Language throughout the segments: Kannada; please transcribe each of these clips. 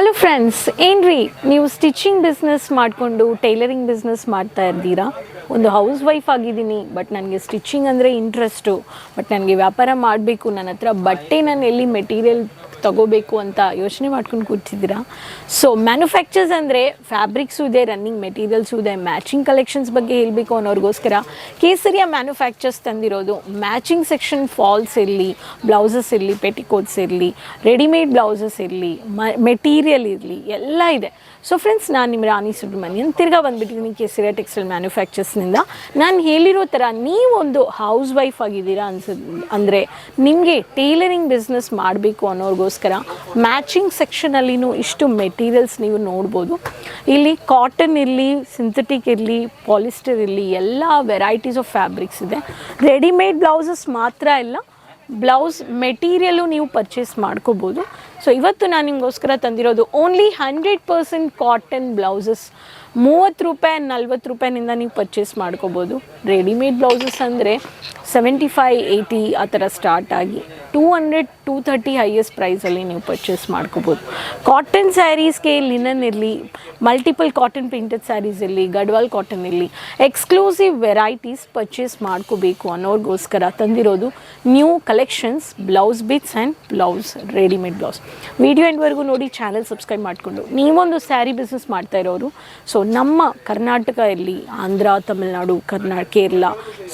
ಹಲೋ ಫ್ರೆಂಡ್ಸ್, ಏನ್ರಿ ನೀವು ಸ್ಟಿಚಿಂಗ್ ಬಿಸ್ನೆಸ್ ಮಾಡಿಕೊಂಡು ಟೈಲರಿಂಗ್ ಬಿಸ್ನೆಸ್ ಮಾಡ್ತಾ ಇದ್ದೀರಾ? ಒಂದು ಹೌಸ್ ವೈಫ್ ಆಗಿದ್ದೀನಿ, ಬಟ್ ನನಗೆ ಸ್ಟಿಚಿಂಗ್ ಅಂದರೆ ಇಂಟ್ರೆಸ್ಟು. ಬಟ್ ನನಗೆ ವ್ಯಾಪಾರ ಮಾಡಬೇಕು, ನನ್ನ ಹತ್ರ ಬಟ್ಟೆ ನಾನು ಎಲ್ಲಿ ಮೆಟೀರಿಯಲ್ ತಗೋಬೇಕು ಅಂತ ಯೋಚನೆ ಮಾಡ್ಕೊಂಡು ಕೂತಿದ್ದೀರಾ? ಸೊ ಮ್ಯಾನುಫ್ಯಾಕ್ಚರ್ಸ್ ಅಂದರೆ ಫ್ಯಾಬ್ರಿಕ್ಸು ಇದೆ, ರನ್ನಿಂಗ್ ಮೆಟೀರಿಯಲ್ಸು ಇದೆ. ಮ್ಯಾಚಿಂಗ್ ಕಲೆಕ್ಷನ್ಸ್ ಬಗ್ಗೆ ಹೇಳಬೇಕು ಅನ್ನೋರಿಗೋಸ್ಕರ ಕೇಸರಿಯ ಮ್ಯಾನುಫ್ಯಾಕ್ಚರ್ಸ್ ತಂದಿರೋದು. ಮ್ಯಾಚಿಂಗ್ ಸೆಕ್ಷನ್ ಫಾಲ್ಸ್ ಇರಲಿ, ಬ್ಲೌಸಸ್ ಇರಲಿ, ಪೆಟಿಕೋಟ್ಸ್ ಇರಲಿ, ರೆಡಿಮೇಡ್ ಬ್ಲೌಸಸ್ ಇರಲಿ, ಮೆಟೀರಿಯಲ್ ಇರಲಿ, ಎಲ್ಲ ಇದೆ. ಸೊ ಫ್ರೆಂಡ್ಸ್, ನಾನು ನಿಮ್ಮ ರಾಣಿ ಸುಬ್ರಹ್ಮಣ್ಯನ್ ತಿರ್ಗಾ ಬಂದುಬಿಟ್ಟಿದ್ದೀನಿ ಕೇಸರಿಯ ಟೆಕ್ಸ್ಟೈಲ್ ಮ್ಯಾನುಫ್ಯಾಕ್ಚರ್ಸ್ನಿಂದ. ನಾನು ಹೇಳಿರೋ ಥರ ನೀವೊಂದು ಹೌಸ್ ವೈಫ್ ಆಗಿದ್ದೀರಾ ಅಂದರೆ ನಿಮಗೆ ಟೈಲರಿಂಗ್ ಬಿಸ್ನೆಸ್ ಮಾಡಬೇಕು ಅನ್ನೋರಿಗೋಸ್ಕರ ಮ್ಯಾಚಿಂಗ್ ಸೆಕ್ಷನಲ್ಲಿನೂ ಇಷ್ಟು ಮೆಟೀರಿಯಲ್ಸ್ ನೀವು ನೋಡ್ಬೋದು. ಇಲ್ಲಿ ಕಾಟನ್ ಇರಲಿ, ಸಿಂಥೆಟಿಕ್ ಇರಲಿ, ಪಾಲಿಸ್ಟರ್ ಇರಲಿ, ಎಲ್ಲ ವೆರೈಟೀಸ್ ಆಫ್ ಫ್ಯಾಬ್ರಿಕ್ಸ್ ಇದೆ. ರೆಡಿಮೇಡ್ ಬ್ಲೌಸಸ್ ಮಾತ್ರ ಇಲ್ಲ, ಬ್ಲೌಸ್ ಮೆಟೀರಿಯಲು ನೀವು ಪರ್ಚೇಸ್ ಮಾಡ್ಕೋಬೋದು. ಸೊ ಇವತ್ತು ನಾನು ನಿಮಗೋಸ್ಕರ ತಂದಿರೋದು ಓನ್ಲಿ 100% ಕಾಟನ್ ಬ್ಲೌಸಸ್. 30 ರೂಪಾಯಿ 40 ರೂಪಾಯಿನಿಂದ ನೀವು ಪರ್ಚೇಸ್ ಮಾಡ್ಕೋಬೋದು. ರೆಡಿಮೇಡ್ ಬ್ಲೌಸಸ್ ಅಂದರೆ 75-80 ಆ ಥರ ಸ್ಟಾರ್ಟ್ ಆಗಿ 200-230 ಹೈಯೆಸ್ಟ್ ಪ್ರೈಸಲ್ಲಿ ನೀವು ಪರ್ಚೇಸ್ ಮಾಡ್ಕೋಬೋದು. ಕಾಟನ್ ಸ್ಯಾರೀಸ್ಗೆ ಲಿನನ್ ಇರಲಿ, ಮಲ್ಟಿಪಲ್ ಕಾಟನ್ ಪ್ರಿಂಟೆಡ್ ಸ್ಯಾರೀಸ್ ಇರಲಿ, ಗಡ್ವಾಲ್ ಕಾಟನ್ ಇರಲಿ, ಎಕ್ಸ್ಕ್ಲೂಸಿವ್ ವೆರೈಟೀಸ್ ಪರ್ಚೇಸ್ ಮಾಡ್ಕೋಬೇಕು ಅನ್ನೋರಿಗೋಸ್ಕರ ತಂದಿರೋದು new collections blouse bits and blouse readymade blouse. Video ಎಂಡ್ವರೆಗೂ ನೋಡಿ, ಚಾನಲ್ ಸಬ್ಸ್ಕ್ರೈಬ್ ಮಾಡಿಕೊಂಡು ನೀವೊಂದು ಸ್ಯಾರಿ ಬಿಸ್ನೆಸ್ ಮಾಡ್ತಾ ಇರೋರು. ಸೊ ನಮ್ಮ ಕರ್ನಾಟಕ ಇರಲಿ, ಆಂಧ್ರ, ತಮಿಳ್ನಾಡು, ಕೇರಳ,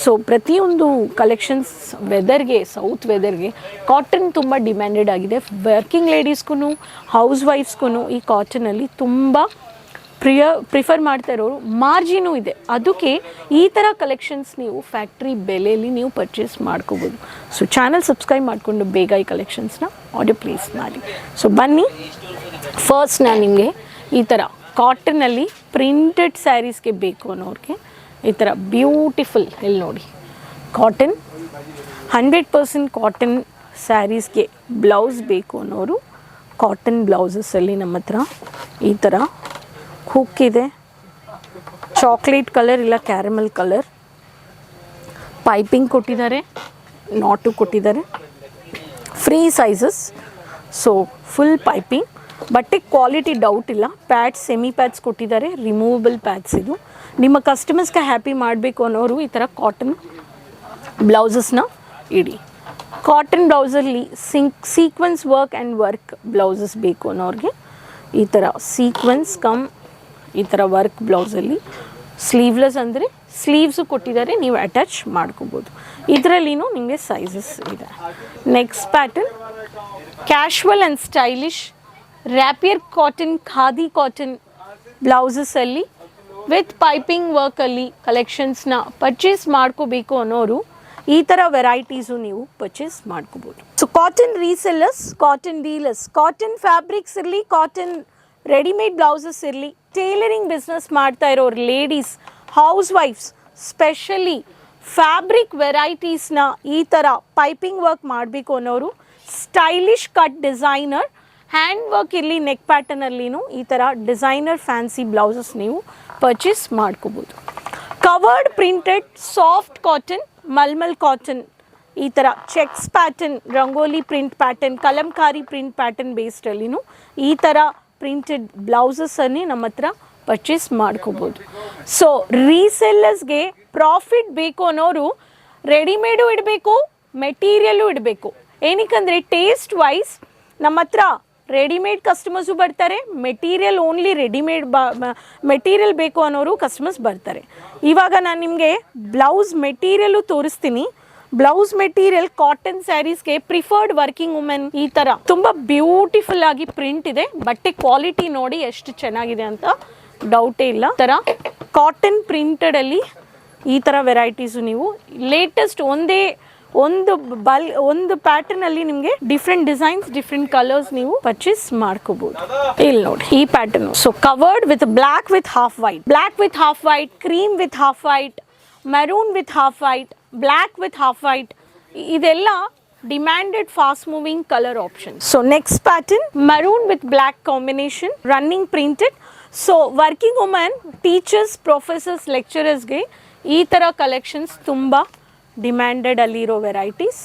ಸೊ ಪ್ರತಿಯೊಂದು ಕಲೆಕ್ಷನ್ಸ್ ವೆದರ್ಗೆ, ಸೌತ್ ವೆದರ್ಗೆ ಕಾಟನ್ ತುಂಬ ಡಿಮ್ಯಾಂಡೆಡ್ ಆಗಿದೆ. ವರ್ಕಿಂಗ್ ಲೇಡೀಸ್ಗೂ, ಹೌಸ್ ವೈಫ್ಸ್ಗೂ ಈ ಕಾಟನಲ್ಲಿ ತುಂಬ ಪ್ರಿಫರ್ ಮಾಡ್ತಾ ಇರೋರು. ಮಾರ್ಜಿನೂ ಇದೆ, ಅದಕ್ಕೆ ಈ ಥರ ಕಲೆಕ್ಷನ್ಸ್ ನೀವು ಫ್ಯಾಕ್ಟ್ರಿ ಬೆಲೆಯಲ್ಲಿ ನೀವು ಪರ್ಚೇಸ್ ಮಾಡ್ಕೋಬೋದು. ಸೊ ಚಾನಲ್ ಸಬ್ಸ್ಕ್ರೈಬ್ ಮಾಡಿಕೊಂಡು ಬೇಗ ಈ ಕಲೆಕ್ಷನ್ಸ್ನ ಆರ್ಡರ್ ಪ್ಲೇಸ್ ಮಾಡಿ. ಸೊ ಬನ್ನಿ, ಫಸ್ಟ್ ನಾನು ನಿಮಗೆ ಈ ಥರ ಕಾಟನಲ್ಲಿ ಪ್ರಿಂಟೆಡ್ ಸ್ಯಾರೀಸ್ಗೆ ಬೇಕು ಅನ್ನೋರಿಗೆ ಈ ಥರ ಬ್ಯೂಟಿಫುಲ್, ಇಲ್ಲಿ ನೋಡಿ, ಕಾಟನ್ 100% ಕಾಟನ್ ಸ್ಯಾರೀಸ್ಗೆ ಬ್ಲೌಸ್ ಬೇಕು ಅನ್ನೋರು ಕಾಟನ್ ಬ್ಲೌಸಸಲ್ಲಿ ನಮ್ಮ ಹತ್ರ ಈ ಥರ ಹುಕ್ ಇದೆ. ಚಾಕ್ಲೇಟ್ ಕಲರ್ ಇಲ್ಲ ಕ್ಯಾರಮಲ್ ಕಲರ್, ಪೈಪಿಂಗ್ ಕೊಟ್ಟಿದ್ದಾರೆ, ನಾಟು ಕೊಟ್ಟಿದ್ದಾರೆ, free sizes. So full piping, ಬಟ್ಟೆ ಕ್ವಾಲಿಟಿ ಡೌಟ್ ಇಲ್ಲ. ಪ್ಯಾಡ್ಸ್, ಸೆಮಿ ಪ್ಯಾಡ್ಸ್ ಕೊಟ್ಟಿದ್ದಾರೆ, ರಿಮೂವಬಲ್ ಪ್ಯಾಡ್ಸ್. ಇದು ನಿಮ್ಮ ಕಸ್ಟಮರ್ಸ್ಗೆ ಹ್ಯಾಪಿ ಮಾಡಬೇಕು ಅನ್ನೋರು ಈ ಥರ ಕಾಟನ್ ಬ್ಲೌಸಸ್ನ ಇಡಿ. ಕಾಟನ್ ಬ್ಲೌಸಲ್ಲಿ sequence work and work blouses ಬೇಕು ಅನ್ನೋರಿಗೆ ಈ ಥರ ಸೀಕ್ವೆನ್ಸ್ ಕಮ್ ಈ ಥರ ವರ್ಕ್ ಬ್ಲೌಸಲ್ಲಿ ಸ್ಲೀವ್ಲೆಸ್ ಅಂದರೆ ಸ್ಲೀವ್ಸು ಕೊಟ್ಟಿದ್ದಾರೆ, ನೀವು ಅಟ್ಯಾಚ್ ಮಾಡ್ಕೋಬೋದು. ಇದರಲ್ಲಿನೂ ನಿಮಗೆ ಸೈಜಸ್ ಇದೆ. Next pattern casual and stylish rapier cotton, khadi cotton ಬ್ಲೌಸಸಲ್ಲಿ ವಿತ್ ಪೈಪಿಂಗ್ ವರ್ಕಲ್ಲಿ ಕಲೆಕ್ಷನ್ಸ್ನ ಪರ್ಚೇಸ್ ಮಾಡ್ಕೋಬೇಕು ಅನ್ನೋರು ಈ ಥರ ವೆರೈಟೀಸು ನೀವು ಪರ್ಚೇಸ್ ಮಾಡ್ಕೋಬೋದು. So cotton resellers, cotton dealers, cotton fabrics ಇರಲಿ, ಕಾಟನ್ ರೆಡಿಮೇಡ್ ಬ್ಲೌಸಸ್ ಇರಲಿ, ಟೈಲರಿಂಗ್ ಬಿಸ್ನೆಸ್ ಮಾಡ್ತಾ ಇರೋರು ಲೇಡೀಸ್, ಹೌಸ್ ವೈಫ್ಸ್, ಸ್ಪೆಷಲಿ ಫ್ಯಾಬ್ರಿಕ್ ವೆರೈಟೀಸ್ನ ಈ ಥರ ಪೈಪಿಂಗ್ ವರ್ಕ್ ಮಾಡಬೇಕು ಅನ್ನೋರು, stylish cut designer hand work ಇರಲಿ, ನೆಕ್ ಪ್ಯಾಟರ್ನಲ್ಲಿನೂ ಈ ಥರ ಡಿಸೈನರ್ ಫ್ಯಾನ್ಸಿ ಬ್ಲೌಸಸ್ ನೀವು ಪರ್ಚೇಸ್ ಮಾಡ್ಕೋಬೋದು. Covered printed soft cotton, mulmul cotton, ಈ ಥರ checks pattern, rangoli print pattern, Kalamkari print pattern ಬೇಸ್ಡಲ್ಲಿನೂ ಈ ಥರ ಪ್ರಿಂಟೆಡ್ ಬ್ಲೌಸಸ್ಸನ್ನೇ ನಮ್ಮ ಹತ್ರ ಪರ್ಚೇಸ್ ಮಾಡ್ಕೋಬೋದು. ಸೊ ರೀಸೆಲ್ಲರ್ಸ್ಗೆ ಪ್ರಾಫಿಟ್ ಬೇಕು ಅನ್ನೋರು ರೆಡಿಮೇಡು ಇಡಬೇಕು, ಮೆಟೀರಿಯಲ್ಲು ಇಡಬೇಕು. ಏನಕ್ಕಂದರೆ ಟೇಸ್ಟ್ ವೈಸ್ ನಮ್ಮ ಹತ್ರ ರೆಡಿಮೇಡ್ ಕಸ್ಟಮರ್ಸು ಬರ್ತಾರೆ, ಮೆಟೀರಿಯಲ್ ಓನ್ಲಿ ರೆಡಿಮೇಡ್ ಮೆಟೀರಿಯಲ್ ಬೇಕು ಅನ್ನೋರು ಕಸ್ಟಮರ್ಸ್ ಬರ್ತಾರೆ. ಇವಾಗ ನಾನು ನಿಮಗೆ ಬ್ಲೌಸ್ ಮೆಟೀರಿಯಲ್ಲು ತೋರಿಸ್ತೀನಿ. ಬ್ಲೌಸ್ ಮೆಟೀರಿಯಲ್ ಕಾಟನ್ ಸ್ಯಾರೀಸ್ಗೆ ಪ್ರಿಫರ್ಡ್ ವರ್ಕಿಂಗ್ ವುಮೆನ್ ಈ ಥರ ತುಂಬ ಬ್ಯೂಟಿಫುಲ್ ಆಗಿ ಪ್ರಿಂಟ್ ಇದೆ. ಬಟ್ಟೆ ಕ್ವಾಲಿಟಿ ನೋಡಿ ಎಷ್ಟು ಚೆನ್ನಾಗಿದೆ ಅಂತ ಡೌಟೇ ಇಲ್ಲ. ಈ ಥರ ಕಾಟನ್ ಪ್ರಿಂಟೆಡಲ್ಲಿ ಈ ಥರ ವೆರೈಟೀಸು ನೀವು ಲೇಟೆಸ್ಟ್ ಒಂದು ಪ್ಯಾಟರ್ನಲ್ಲಿ ನಿಮಗೆ ಡಿಫ್ರೆಂಟ್ ಡಿಸೈನ್ಸ್, ಡಿಫ್ರೆಂಟ್ ಕಲರ್ಸ್ ನೀವು ಪರ್ಚೇಸ್ ಮಾಡ್ಕೋಬಹುದು. ಇಲ್ಲಿ ನೋಡಿ ಈ pattern. So covered with black with half white, black with half white, cream with half white, maroon with half white, black with half white, ಇದೆಲ್ಲ demanded fast moving colour option. So next pattern maroon with black combination, running printed. So working women, teachers, professors, ಲೆಕ್ಚರರ್ಸ್ಗೆ ಈ ಥರ ಕಲೆಕ್ಷನ್ಸ್ ತುಂಬ ಡಿಮ್ಯಾಂಡೆಡ್ ಅಲ್ಲಿರೋ ವೆರೈಟೀಸ್.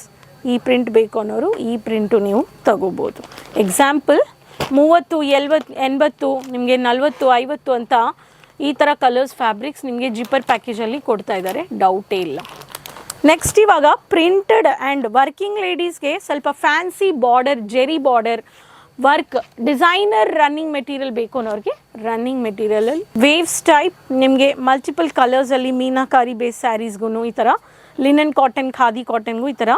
ಈ ಪ್ರಿಂಟ್ ಬೇಕು ಅನ್ನೋರು ಈ ಪ್ರಿಂಟು ನೀವು ತಗೋಬೋದು. ಎಕ್ಸಾಂಪಲ್ 30 80 ನಿಮಗೆ 40 50 ಅಂತ ಈ ಥರ ಕಲರ್ಸ್ ಫ್ಯಾಬ್ರಿಕ್ಸ್ ನಿಮಗೆ ಜಿಪ್ಪರ್ ಪ್ಯಾಕೇಜಲ್ಲಿ ಕೊಡ್ತಾ ಇದ್ದಾರೆ, ಡೌಟೇ ಇಲ್ಲ. ನೆಕ್ಸ್ಟ್ ಇವಾಗ ಪ್ರಿಂಟೆಡ್ ಆ್ಯಂಡ್ ವರ್ಕಿಂಗ್ ಲೇಡೀಸ್ಗೆ ಸ್ವಲ್ಪ fancy border, Jerry border work, designer running material ಬೇಕು ಅನ್ನೋರಿಗೆ ರನ್ನಿಂಗ್ ಮೆಟೀರಿಯಲಲ್ಲಿ ವೇವ್ಸ್ ಟೈಪ್ ನಿಮಗೆ ಮಲ್ಟಿಪಲ್ ಕಲರ್ಸಲ್ಲಿ ಮೀನಾಕಾರಿ ಬೇಸ್ ಸ್ಯಾರೀಸ್ಗೂ ಈ ಥರ ಲಿನನ್ ಕಾಟನ್, ಖಾದಿ ಕಾಟನ್ಗೂ ಈ ಥರ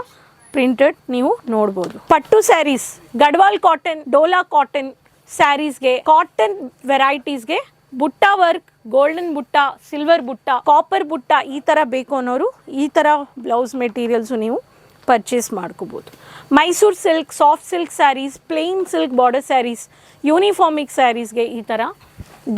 ಪ್ರಿಂಟೆಡ್ ನೀವು ನೋಡ್ಬೋದು. ಪಟ್ಟು sarees, Gadwal cotton, Dola cotton ಸ್ಯಾರೀಸ್ಗೆ, ಕಾಟನ್ ವೆರೈಟೀಸ್ಗೆ butta work, golden butta, silver butta, copper butta ಈ ಥರ ಬೇಕು ಅನ್ನೋರು ಈ ಥರ ಬ್ಲೌಸ್ ಮೆಟೀರಿಯಲ್ಸು ನೀವು ಪರ್ಚೇಸ್ ಮಾಡ್ಕೋಬೋದು. Mysore silk, soft silk sarees, plain silk border sarees, uniformic ಸ್ಯಾರೀಸ್ಗೆ ಈ ಥರ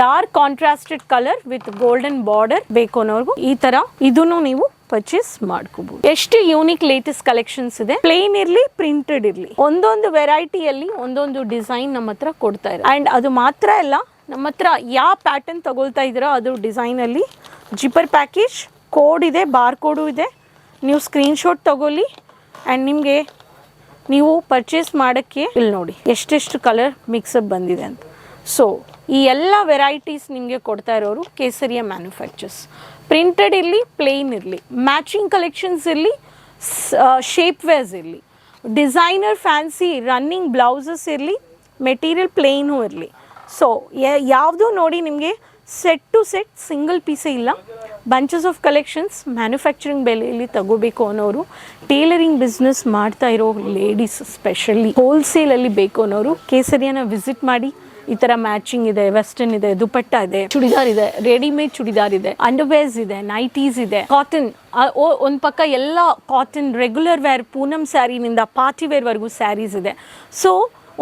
dark contrasted colour with golden border ಬೇಕು ಅನ್ನೋರ್ಗು ಈ ಥರ ಇದನ್ನು ನೀವು ಪರ್ಚೇಸ್ ಮಾಡ್ಕೋಬಹುದು. ಎಷ್ಟು ಯೂನಿಕ್ ಲೇಟೆಸ್ಟ್ ಕಲೆಕ್ಷನ್ಸ್ ಇದೆ, ಪ್ಲೇನ್ ಇರಲಿ ಪ್ರಿಂಟೆಡ್ ಇರಲಿ, ಒಂದೊಂದು ವೆರೈಟಿಯಲ್ಲಿ ಒಂದೊಂದು ಡಿಸೈನ್ ನಮ್ಮ ಹತ್ರ ಕೊಡ್ತಾ ಇದೆ. ಆ್ಯಂಡ್ ಅದು ಮಾತ್ರ ಅಲ್ಲ, ನಮ್ಮ ಹತ್ರ ಯಾವ ಪ್ಯಾಟರ್ನ್ ತಗೊಳ್ತಾ ಇದ್ದೀರೋ ಅದು ಡಿಸೈನಲ್ಲಿ ಜಿಪ್ಪರ್ ಪ್ಯಾಕೇಜ್, ಕೋಡ್ ಇದೆ, ಬಾರ್ ಕೋಡು ಇದೆ, ನೀವು ಸ್ಕ್ರೀನ್ಶಾಟ್ ತಗೊಳ್ಳಿ. ಆ್ಯಂಡ್ ನಿಮಗೆ ನೀವು ಪರ್ಚೇಸ್ ಮಾಡೋಕ್ಕೆ ಇಲ್ಲಿ ನೋಡಿ ಎಷ್ಟೆಷ್ಟು ಕಲರ್ ಮಿಕ್ಸಪ್ ಬಂದಿದೆ ಅಂತ. ಸೊ ಈ ಎಲ್ಲ ವೆರೈಟೀಸ್ ನಿಮಗೆ ಕೊಡ್ತಾ ಇರೋರು ಕೇಸರಿಯ ಮ್ಯಾನುಫ್ಯಾಕ್ಚರ್ಸ್. ಪ್ರಿಂಟೆಡ್ ಇರಲಿ, ಪ್ಲೇನ್ ಇರಲಿ, ಮ್ಯಾಚಿಂಗ್ ಕಲೆಕ್ಷನ್ಸ್ ಇರಲಿ, ಶೇಪ್ ವೇರ್ಸ್ ಇರಲಿ, ಡಿಸೈನರ್ ಫ್ಯಾನ್ಸಿ ರನ್ನಿಂಗ್ ಬ್ಲೌಸಸ್ ಇರಲಿ, ಮೆಟೀರಿಯಲ್ ಪ್ಲೇನು ಇರಲಿ. ಸೊ ಯಾವುದು ನೋಡಿ ನಿಮಗೆ ಸೆಟ್ ಟು ಸೆಟ್ ಸಿಂಗಲ್ ಪೀಸೇ ಇಲ್ಲ, ಬಂಚಸ್ ಆಫ್ ಕಲೆಕ್ಷನ್ಸ್ ಮ್ಯಾನುಫ್ಯಾಕ್ಚರಿಂಗ್ ಬೆಲೆಯಲ್ಲಿ ತಗೋಬೇಕು ಅನ್ನೋರು, ಟೇಲರಿಂಗ್ ಬಿಸ್ನೆಸ್ ಮಾಡ್ತಾ ಇರೋ ಲೇಡೀಸ್ ಸ್ಪೆಷಲಿ ಹೋಲ್ಸೇಲಲ್ಲಿ ಬೇಕು ಅನ್ನೋರು ಕೇಸರಿಯನ್ನ ವಿಸಿಟ್ ಮಾಡಿ. ಈ ಥರ ಮ್ಯಾಚಿಂಗ್ ಇದೆ, ವೆಸ್ಟರ್ನ್ ಇದೆ, ದುಪಟ್ಟ ಇದೆ, ಚೂಡಿದಾರ್ ಇದೆ, ರೆಡಿಮೇಡ್ ಚೂಡಿದಾರ್ ಇದೆ, ಅಂಡರ್ವೇರ್ಸ್ ಇದೆ, ನೈಟೀಸ್ ಇದೆ, ಕಾಟನ್ ಒಂದು ಪಕ್ಕ ಎಲ್ಲ ಕಾಟನ್ ರೆಗ್ಯುಲರ್ ವೇರ್ ಪೂನಮ್ ಸ್ಯಾರಿನಿಂದ ಪಾರ್ಟಿ ವೇರ್ವರೆಗೂ ಸ್ಯಾರೀಸ್ ಇದೆ. ಸೊ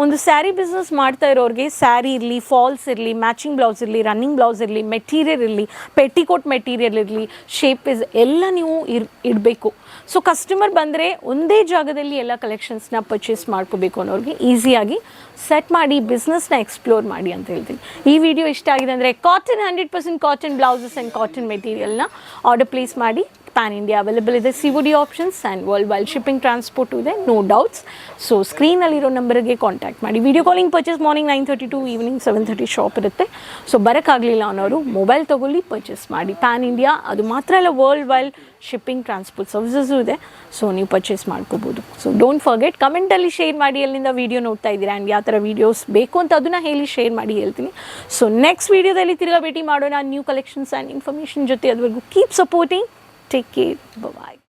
ಒಂದು ಸ್ಯಾರಿ ಬಿಸ್ನೆಸ್ ಮಾಡ್ತಾ ಇರೋರಿಗೆ ಸ್ಯಾರಿ ಇರಲಿ, ಫಾಲ್ಸ್ ಇರಲಿ, ಮ್ಯಾಚಿಂಗ್ ಬ್ಲೌಸ್ ಇರಲಿ, ರನ್ನಿಂಗ್ ಬ್ಲೌಸ್ ಇರಲಿ, ಮೆಟೀರಿಯಲ್ ಇರಲಿ, ಪೆಟಿಕೋಟ್ ಮೆಟೀರಿಯಲ್ ಇರಲಿ, ಶೇಪ್ ಎಲ್ಲ ನೀವು ಇಡಬೇಕು. ಸೊ ಕಸ್ಟಮರ್ ಬಂದರೆ ಒಂದೇ ಜಾಗದಲ್ಲಿ ಎಲ್ಲ ಕಲೆಕ್ಷನ್ಸ್ನ ಪರ್ಚೇಸ್ ಮಾಡ್ಕೋಬೇಕು ಅನ್ನೋರಿಗೆ ಈಸಿಯಾಗಿ ಸೆಟ್ ಮಾಡಿ ಬಿಸ್ನೆಸ್ನ ಎಕ್ಸ್ಪ್ಲೋರ್ ಮಾಡಿ ಅಂತ ಹೇಳ್ತೀನಿ. ಈ ವಿಡಿಯೋ ಇಷ್ಟ ಆಗಿದೆ ಅಂದರೆ cotton 100% cotton blouses and cotton ಮೆಟೀರಿಯಲ್ನ ಆರ್ಡರ್ ಪ್ಲೇಸ್ ಮಾಡಿ. ಪ್ಯಾನ್ ಇಂಡಿಯಾ ಅವೈಲೇಬಲ್ ಇದೆ, COD options and world wide shipping transport ಇದೆ, ನೋ ಡೌಟ್ಸ್. ಸೊ ಸ್ಕ್ರೀನಲ್ಲಿರೋ ನಂಬರ್ಗೆ ಕಾಂಟ್ಯಾಕ್ಟ್ ಮಾಡಿ. Video calling purchase morning 9:30 to evening 7:30 shop ಇರುತ್ತೆ. ಸೊ ಬರೋಕ್ಕಾಗಲಿಲ್ಲ ಅನ್ನೋರು ಮೊಬೈಲ್ ತೊಗೊಳ್ಳಿ, ಪರ್ಚೇಸ್ ಮಾಡಿ. ಪ್ಯಾನ್ ಇಂಡಿಯಾ ಅದು ಮಾತ್ರ ಅಲ್ಲ, world wide shipping transport services ಇದೆ. ಸೊ ನೀವು ಪರ್ಚೇಸ್ ಮಾಡ್ಕೋಬೋದು. ಸೊ ಡೋಂಟ್ ಫರ್ಗೆಟ್, ಕಮೆಂಟಲ್ಲಿ ಶೇರ್ ಮಾಡಿ ಎಲ್ಲಿಂದ ವೀಡಿಯೋ ನೋಡ್ತಾ ಇದ್ದೀರಾ ಆ್ಯಂಡ್ ಯಾವ ಥರ ವೀಡಿಯೋಸ್ ಬೇಕು ಅಂತ ಅದನ್ನು ಹೇಳಿ ಶೇರ್ ಮಾಡಿ ಹೇಳ್ತೀನಿ. ಸೊ ನೆಕ್ಸ್ಟ್ ವೀಡಿಯೋದಲ್ಲಿ ತಿರ್ಗಾ ಭೇಟಿ ಮಾಡೋಣ ನ್ಯೂ ಕಲೆಕ್ಷನ್ಸ್ ಆ್ಯಂಡ್ ಇನ್ಫಾರ್ಮೇಷನ್ ಜೊತೆ. ಅದುವರೆಗೂ keep supporting. Take care. Bye-bye.